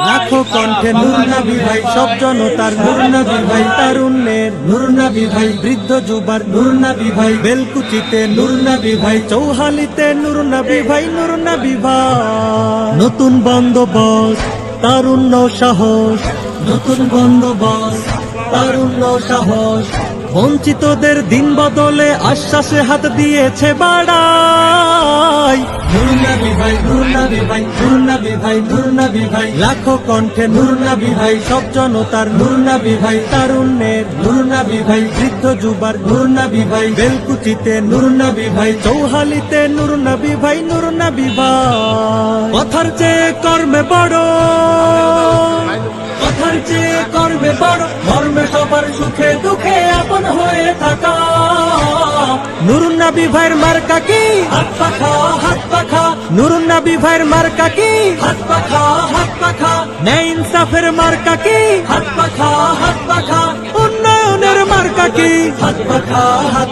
লাখো কণ্ঠে নূর নবী ভাই, সব জনতার নূর নবী ভাই, তারুণ্যের নূর নবী ভাই, বৃদ্ধ যুবার নূর নবী ভাই, বেলকুচিতে নূর নবী ভাই, চৌহালিতে নূর নবী ভাই, নূর নবী ভাই। নতুন বন্দোবস্ত, তারুণ্য সাহস, নতুন বন্দোবস্ত, তারুণ্য সাহস, বঞ্চিতদের দিন বদলে আশ্বাসে হাত দিয়েছে বাড়াই। নূর নবী ভাই, নূর নবী ভাই, নূর নবী ভাই, নূর নবী ভাই, লাখো কণ্ঠে নূর নবী ভাই, সব জনতার নূর নবী ভাই, তারুণ্যের নূর নবী ভাই, বৃদ্ধ যুবার নূর নবী ভাই, বেলকুচিতে নূর নবী ভাই, চৌহালিতে নূর নবী ভাই, নূর নবী ভাই। কথার চেয়ে কর্মে বড়, কথার চেয়ে করবে বড়, মর্মে সবার সুখে দুঃখে আপন হয়ে থাকা। নূর নবী ভাইয়ের মার্কা কি? হাত পাখা, হাত পাখা। নূর নবী ভাইয়ের মার্কা কি? হাত পাখা, হাত পাখা। ন্যায় ইনসাফের মার্কা কি? হাত পাখা, হাত পাখা। উন্নয়নের মার্কা কি? হাত পাখা, হাত